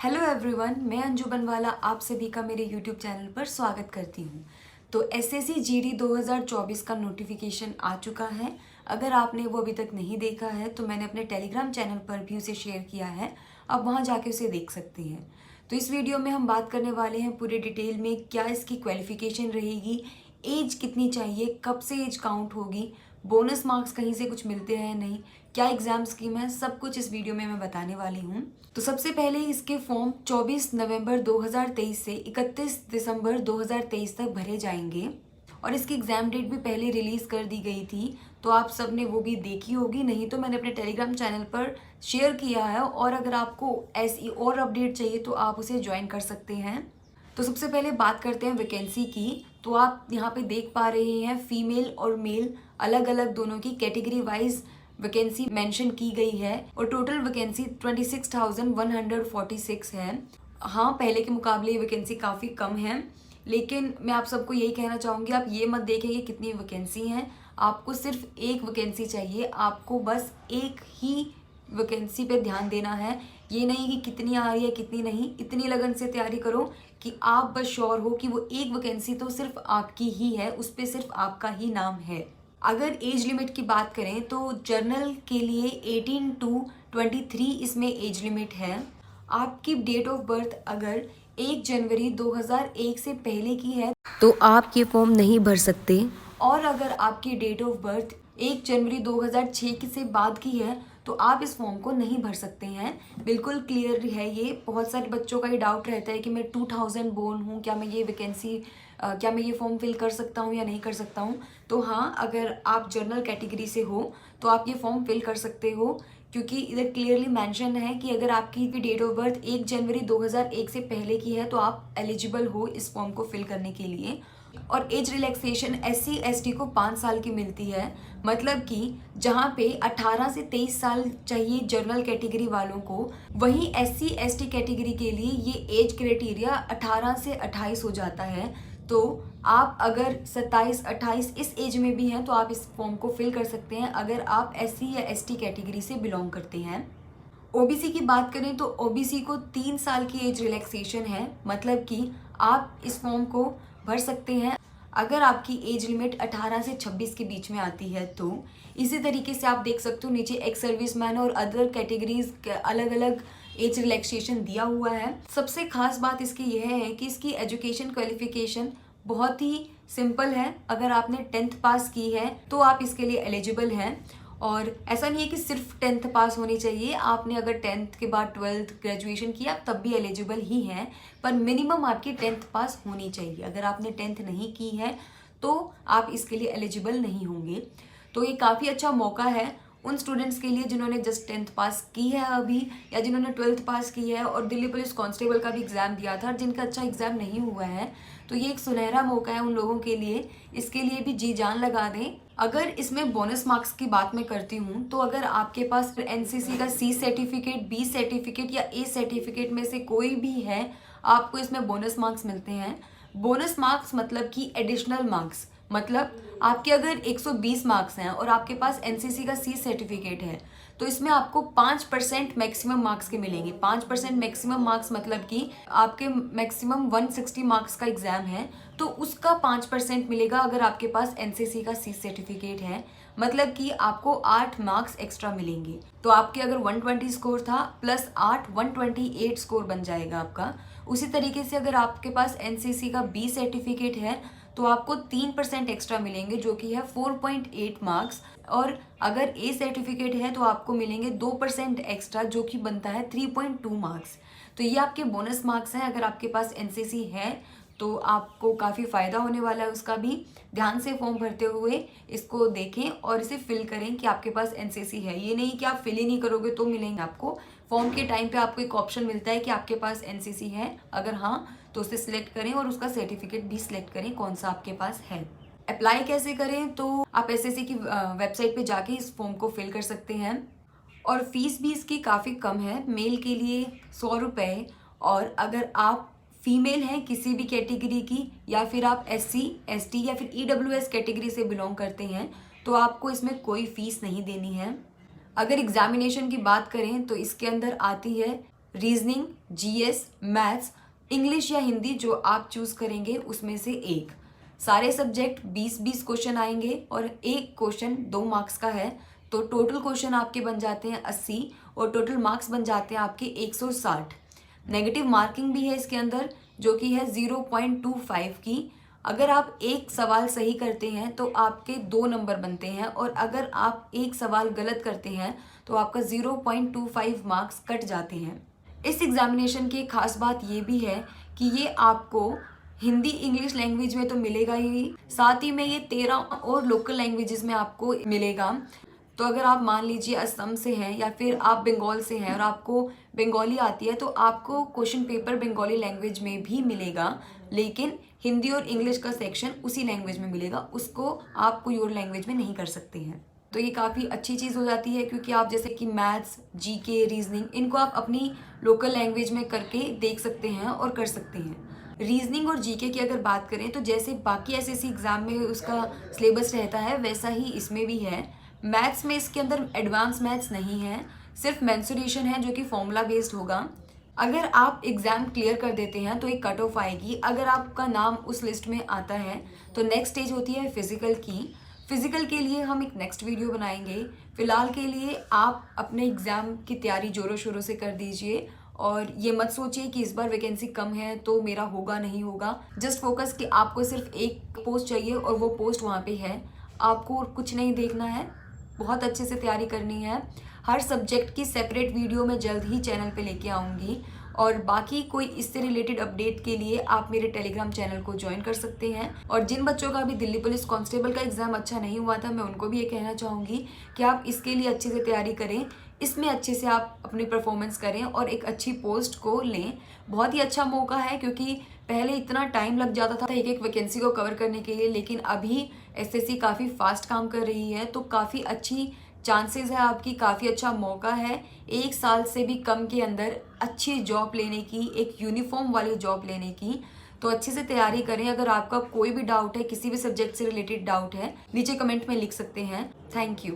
Hello everyone, मैं अंजू बनवाला आप सभी का मेरे यूट्यूब चैनल पर स्वागत करती हूँ। तो एसएससी जीडी 2024 का नोटिफिकेशन आ चुका है। अगर आपने वो अभी तक नहीं देखा है तो मैंने अपने टेलीग्राम चैनल पर भी उसे शेयर किया है, आप वहाँ जाके उसे देख सकते हैं। तो इस वीडियो में हम बात करने वाले हैं पूरे डिटेल में, क्या इसकी क्वालिफिकेशन रहेगी, एज कितनी चाहिए, कब से एज काउंट होगी, बोनस मार्क्स कहीं से कुछ मिलते हैं नहीं, क्या एग्जाम स्कीम है, सब कुछ इस वीडियो में मैं बताने वाली हूँ। तो सबसे पहले इसके फॉर्म 24 नवंबर 2023 से 31 दिसंबर 2023 तक भरे जाएंगे और इसकी एग्जाम डेट भी पहले रिलीज कर दी गई थी, तो आप सब ने वो भी देखी होगी, नहीं तो मैंने अपने टेलीग्राम चैनल पर शेयर किया है। और अगर आपको ऐसी और अपडेट चाहिए तो आप उसे ज्वाइन कर सकते हैं। तो सबसे पहले बात करते हैं वैकेंसी की। तो आप यहाँ पे देख पा रहे हैं फीमेल और मेल अलग अलग दोनों की कैटेगरी वाइज वैकेंसी मेंशन की गई है और टोटल वैकेंसी 26,146 है। हाँ, पहले के मुकाबले ये वैकेंसी काफ़ी कम है, लेकिन मैं आप सबको यही कहना चाहूँगी, आप ये मत देखें कि कितनी वैकेंसी हैं। आपको सिर्फ एक वैकेंसी चाहिए, आपको बस एक ही वैकेंसी पे ध्यान देना है। ये नहीं कि कितनी आ रही है कितनी नहीं, इतनी लगन से तैयारी करो कि आप बस श्योर हो कि वो एक वैकेंसी तो सिर्फ आपकी ही है, उस पर सिर्फ आपका ही नाम है। अगर एज लिमिट की बात करें तो जर्नल के लिए 18 to 23 इसमें एज लिमिट है। आपकी डेट ऑफ बर्थ अगर 1 जनवरी 2001 से पहले की है तो आप ये फॉर्म नहीं भर सकते, और अगर आपकी डेट ऑफ बर्थ 1 जनवरी 2006 की से बाद की है तो आप इस फॉर्म को नहीं भर सकते हैं। बिल्कुल क्लियर है ये। बहुत सारे बच्चों का ये डाउट रहता है कि मैं 2000 बोर्न हूँ, क्या मैं ये वैकेंसी क्या मैं ये फॉर्म फिल कर सकता हूँ या नहीं कर सकता हूँ। तो हाँ, अगर आप जनरल कैटेगरी से हो तो आप ये फॉर्म फिल कर सकते हो, क्योंकि इधर क्लियरली मेंशन है कि अगर आपकी डेट ऑफ बर्थ 1 जनवरी 2001 से पहले की है तो आप एलिजिबल हो इस फॉर्म को फिल करने के लिए। और एज रिलैक्सेशन SC ST को 5 साल की मिलती है, मतलब कि जहाँ पे 18 से 23 साल चाहिए जनरल कैटेगरी वालों को, वहीं SC ST कैटेगरी के लिए ये एज क्राइटेरिया 18 से 28 हो जाता है। तो आप अगर 27-28 इस एज में भी हैं तो आप इस फॉर्म को फिल कर सकते हैं, अगर आप SC या ST कैटेगरी से बिलोंग करते हैं। OBC की बात करें तो OBC को 3 साल की एज रिलैक्सेशन है, मतलब कि आप इस फॉर्म को भर सकते हैं अगर आपकी एज लिमिट 18 से 26 के बीच में आती है। तो इसी तरीके से आप देख सकते हो नीचे एक्स सर्विसमैन और अदर कैटेगरीज अलग अलग एज रिलैक्सेशन दिया हुआ है। सबसे खास बात इसकी यह है कि इसकी एजुकेशन क्वालिफिकेशन बहुत ही सिंपल है। अगर आपने 10th पास की है तो आप इसके लिए एलिजिबल हैं, और ऐसा नहीं है कि सिर्फ 10th पास होनी चाहिए, आपने अगर 10th के बाद 12th ग्रेजुएशन किया तब भी एलिजिबल ही हैं, पर मिनिमम आपकी 10th पास होनी चाहिए। अगर आपने 10th नहीं की है तो आप इसके लिए एलिजिबल नहीं होंगे। तो ये काफ़ी अच्छा मौका है उन स्टूडेंट्स के लिए जिन्होंने जस्ट 10th पास की है अभी, या जिन्होंने 12th पास की है और दिल्ली पुलिस कांस्टेबल का भी एग्ज़ाम दिया था जिनका अच्छा एग्ज़ाम नहीं हुआ है। तो ये एक सुनहरा मौका है उन लोगों के लिए, इसके लिए भी जी जान लगा दें। अगर इसमें बोनस मार्क्स की बात मैं करती हूँ तो अगर आपके पास एनसीसी का C सर्टिफिकेट, B सर्टिफिकेट या A सर्टिफिकेट में से कोई भी है, आपको इसमें बोनस मार्क्स मिलते हैं। बोनस मार्क्स मतलब कि एडिशनल मार्क्स, मतलब आपके अगर 120 मार्क्स हैं और आपके पास एनसीसी का C सर्टिफिकेट है तो इसमें आपको 5% मैक्सिमम मार्क्स के मिलेंगे। 5% मैक्सिमम मार्क्स मतलब कि आपके मैक्सिमम 160 मार्क्स का एग्जाम है तो उसका 5% मिलेगा अगर आपके पास एनसीसी का C सर्टिफिकेट है, मतलब कि आपको 8 मार्क्स एक्स्ट्रा मिलेंगे। तो आपके अगर 120 स्कोर था प्लस 8 128 स्कोर बन जाएगा आपका। उसी तरीके से अगर आपके पास एनसीसी का B सर्टिफिकेट है तो आपको 3% एक्स्ट्रा मिलेंगे जो कि है 4.8 मार्क्स, और अगर A सर्टिफिकेट है तो आपको मिलेंगे 2% एक्स्ट्रा जो कि बनता है 3.2 मार्क्स। तो ये आपके बोनस मार्क्स हैं। अगर आपके पास एनसीसी है तो आपको काफ़ी फ़ायदा होने वाला है उसका भी। ध्यान से फॉर्म भरते हुए इसको देखें और इसे फिल करें कि आपके पास एनसीसी है। ये नहीं कि आप फिल ही नहीं करोगे तो मिलेंगे आपको। फॉर्म के टाइम पे आपको एक ऑप्शन मिलता है कि आपके पास एनसीसी है, अगर हाँ तो उसे सिलेक्ट करें और उसका सर्टिफिकेट भी सिलेक्ट करें कौन सा आपके पास है। अप्लाई कैसे करें, तो आप एसएससी की वेबसाइट पे जाके इस फॉर्म को फिल कर सकते हैं, और फीस भी इसकी काफ़ी कम है। मेल के लिए 100 रुपये, और अगर आप फीमेल हैं किसी भी कैटेगरी की या फिर आप SC ST या फिर EWS कैटेगरी से बिलोंग करते हैं तो आपको इसमें कोई फीस नहीं देनी है। अगर एग्जामिनेशन की बात करें तो इसके अंदर आती है रीजनिंग, जीएस, मैथ्स, इंग्लिश या हिंदी जो आप चूज करेंगे उसमें से एक। सारे सब्जेक्ट 20-20 क्वेश्चन आएंगे और एक क्वेश्चन 2 मार्क्स का है, तो टोटल क्वेश्चन आपके बन जाते हैं 80 और टोटल मार्क्स बन जाते हैं आपके 160। नेगेटिव मार्किंग भी है इसके अंदर जो कि है 0.25 की। अगर आप एक सवाल सही करते हैं तो आपके 2 नंबर बनते हैं और अगर आप एक सवाल गलत करते हैं तो आपका 0.25 मार्क्स कट जाते हैं। इस एग्जामिनेशन की खास बात ये भी है कि ये आपको हिंदी इंग्लिश लैंग्वेज में तो मिलेगा ही, साथ ही में ये 13 और लोकल लैंग्वेजेस में आपको मिलेगा। तो अगर आप मान लीजिए असम से हैं या फिर आप बंगाल से हैं और आपको बंगाली आती है तो आपको क्वेश्चन पेपर बंगाली लैंग्वेज में भी मिलेगा, लेकिन हिंदी और इंग्लिश का सेक्शन उसी लैंग्वेज में मिलेगा, उसको आप कोई और लैंग्वेज में नहीं कर सकते हैं। तो ये काफ़ी अच्छी चीज़ हो जाती है क्योंकि आप जैसे कि मैथ्स, जीके, रीजनिंग इनको आप अपनी लोकल लैंग्वेज में करके देख सकते हैं और कर सकते हैं। रीजनिंग और जीके की अगर बात करें तो जैसे बाकी एसएससी एग्जाम में उसका सिलेबस रहता है वैसा ही इसमें भी है। मैथ्स में इसके अंदर एडवांस मैथ्स नहीं है, सिर्फ मेंसुरेशन है जो कि फॉर्मूला बेस्ड होगा। अगर आप एग्जाम क्लियर कर देते हैं तो एक कट ऑफ आएगी। अगर आपका नाम उस लिस्ट में आता है तो नेक्स्ट स्टेज होती है फिजिकल की। फिजिकल के लिए हम एक नेक्स्ट वीडियो बनाएंगे। फिलहाल के लिए आप अपने एग्जाम की तैयारी जोरों शोरों से कर दीजिए और ये मत सोचिए कि इस बार वैकेंसी कम है तो मेरा होगा नहीं होगा। जस्ट फोकस कि आपको सिर्फ एक पोस्ट चाहिए और वो पोस्ट वहाँ पे है, आपको और कुछ नहीं देखना है, बहुत अच्छे से तैयारी करनी है। हर सब्जेक्ट की सेपरेट वीडियो मैं जल्द ही चैनल पे लेके आऊँगी और बाकी कोई इससे रिलेटेड अपडेट के लिए आप मेरे टेलीग्राम चैनल को ज्वाइन कर सकते हैं। और जिन बच्चों का भी दिल्ली पुलिस कांस्टेबल का एग्ज़ाम अच्छा नहीं हुआ था, मैं उनको भी ये कहना चाहूँगी कि आप इसके लिए अच्छे से तैयारी करें, इसमें अच्छे से आप अपनी परफॉर्मेंस करें और एक अच्छी पोस्ट को लें। बहुत ही अच्छा मौका है क्योंकि पहले इतना टाइम लग जाता था एक एक वैकेंसी को कवर करने के लिए, लेकिन अभी एसएससी काफ़ी फास्ट काम कर रही है, तो काफ़ी अच्छी चांसेस है आपकी, काफ़ी अच्छा मौका है 1 साल से भी कम के अंदर अच्छी जॉब लेने की, एक यूनिफॉर्म वाली जॉब लेने की। तो अच्छे से तैयारी करें। अगर आपका कोई भी डाउट है, किसी भी सब्जेक्ट से रिलेटेड डाउट है, नीचे कमेंट में लिख सकते हैं। Thank you.